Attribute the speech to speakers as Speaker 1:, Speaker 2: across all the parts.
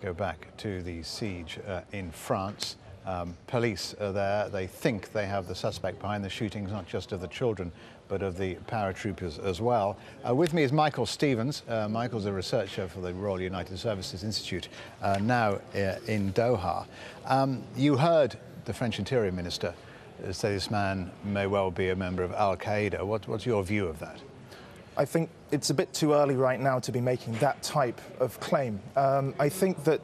Speaker 1: go back to the siege in France. Police are there. They think they have the suspect behind the shootings, not just of the children, but of the paratroopers as well. With me is Michael Stevens. Michael's a researcher for the Royal United Services Institute, now in Doha. You heard the French Interior Minister say this man may well be a member of Al-Qaeda. What's your view of that?
Speaker 2: I think it's a bit too early right now to be making that type of claim. I think that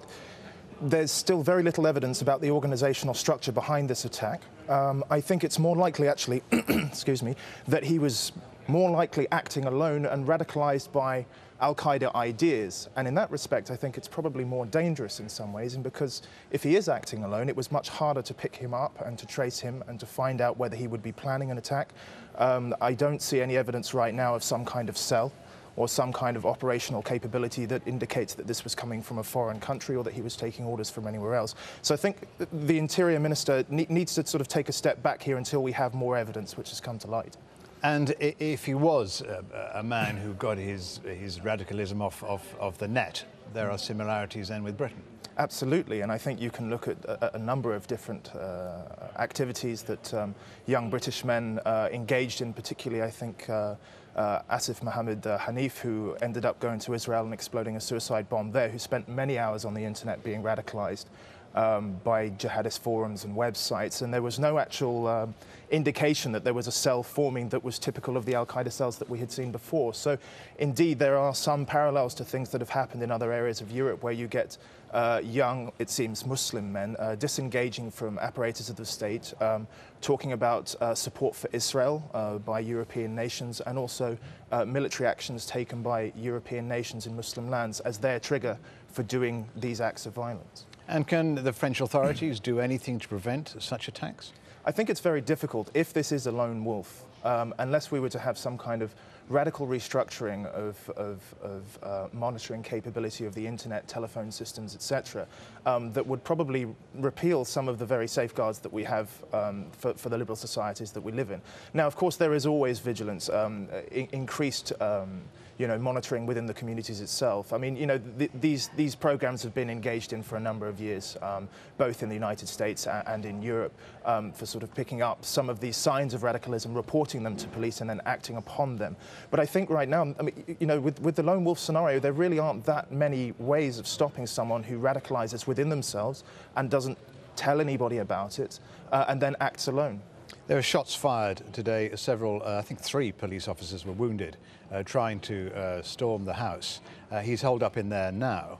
Speaker 2: there's still very little evidence about the organizational structure behind this attack. I think it's more likely, actually, excuse me, that he was more likely acting alone and radicalized by Al-Qaeda ideas. And in that respect, I think it's probably more dangerous in some ways, and because if he is acting alone, it was much harder to pick him up and to trace him and to find out whether he would be planning an attack. I don't see any evidence right now of some kind of cell or some kind of operational capability that indicates that this was coming from a foreign country or that he was taking orders from anywhere else. So I think the Interior Minister needs to sort of take a step back here until we have more evidence which has come to light.
Speaker 1: And if he was a man who got his radicalism off the net, there are similarities then with Britain. Absolutely, and I think you can look at a number of different activities that young British men engaged in, particularly I think Asif Mohammed Hanif, who ended up going to Israel and exploding a suicide bomb there, who spent many hours on the internet being radicalized by jihadist forums and websites, and there was no actual indication that there was a cell forming that was typical of the Al-Qaeda cells that we had seen before. So indeed there are some parallels to things that have happened in other areas of Europe where you get young, it seems, Muslim men disengaging from apparatus of the state, talking about support for Israel by European nations, and also military actions taken by European nations in Muslim lands as their trigger for doing these acts of violence. And can the French authorities do anything to prevent such attacks? I think it's very difficult if this is a lone wolf, unless we were to have some kind of radical restructuring of monitoring capability of the internet, telephone systems, etc., that would probably repeal some of the very safeguards that we have for the liberal societies that we live in. Now, of course, there is always vigilance, increased monitoring within the communities itself. I mean, these programs have been engaged in for a number of years, both in the United States and in Europe, for sort of picking up some of these signs of radicalism, reporting them to police, and then acting upon them. But I think right now, I mean, with the lone wolf scenario, there really aren't that many ways of stopping someone who radicalizes within themselves and doesn't tell anybody about it, and then acts alone. There were shots fired today. Several, I think 3 police officers were wounded trying to storm the house. He's holed up in there now.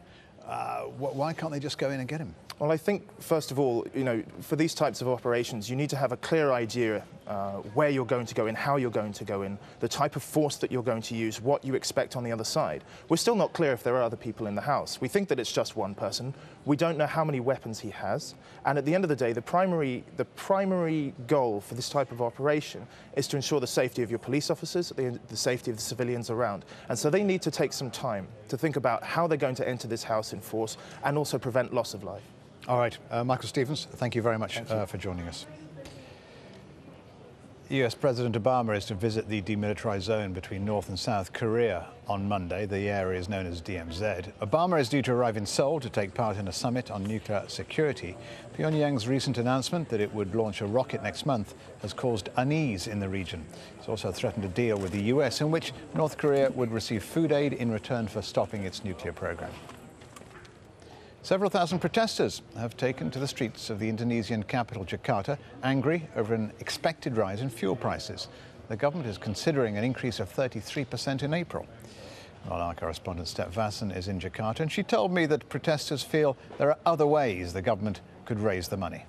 Speaker 1: Why can't they just go in and get him? Well, I think, first of all, for these types of operations, you need to have a clear idea where you're going to go in, how you're going to go in, the type of force that you're going to use, what you expect on the other side. We're still not clear if there are other people in the house. We think that it's just one person. We don't know how many weapons he has. And at the end of the day, the primary goal for this type of operation is to ensure the safety of your police officers, the safety of the civilians around. And so they need to take some time to think about how they're going to enter this house in force and also prevent loss of life. All right, Michael Stevens, thank you very much for joining us. US President Obama is to visit the demilitarized zone between North and South Korea on Monday. The area is known as DMZ. Obama is due to arrive in Seoul to take part in a summit on nuclear security. Pyongyang's recent announcement that it would launch a rocket next month has caused unease in the region. It's also threatened a deal with the US in which North Korea would receive food aid in return for stopping its nuclear program. Several thousand protesters have taken to the streets of the Indonesian capital, Jakarta, angry over an expected rise in fuel prices. The government is considering an increase of 33% in April. Well, our correspondent Steph Vasson is in Jakarta, and she told me that protesters feel there are other ways the government could raise the money.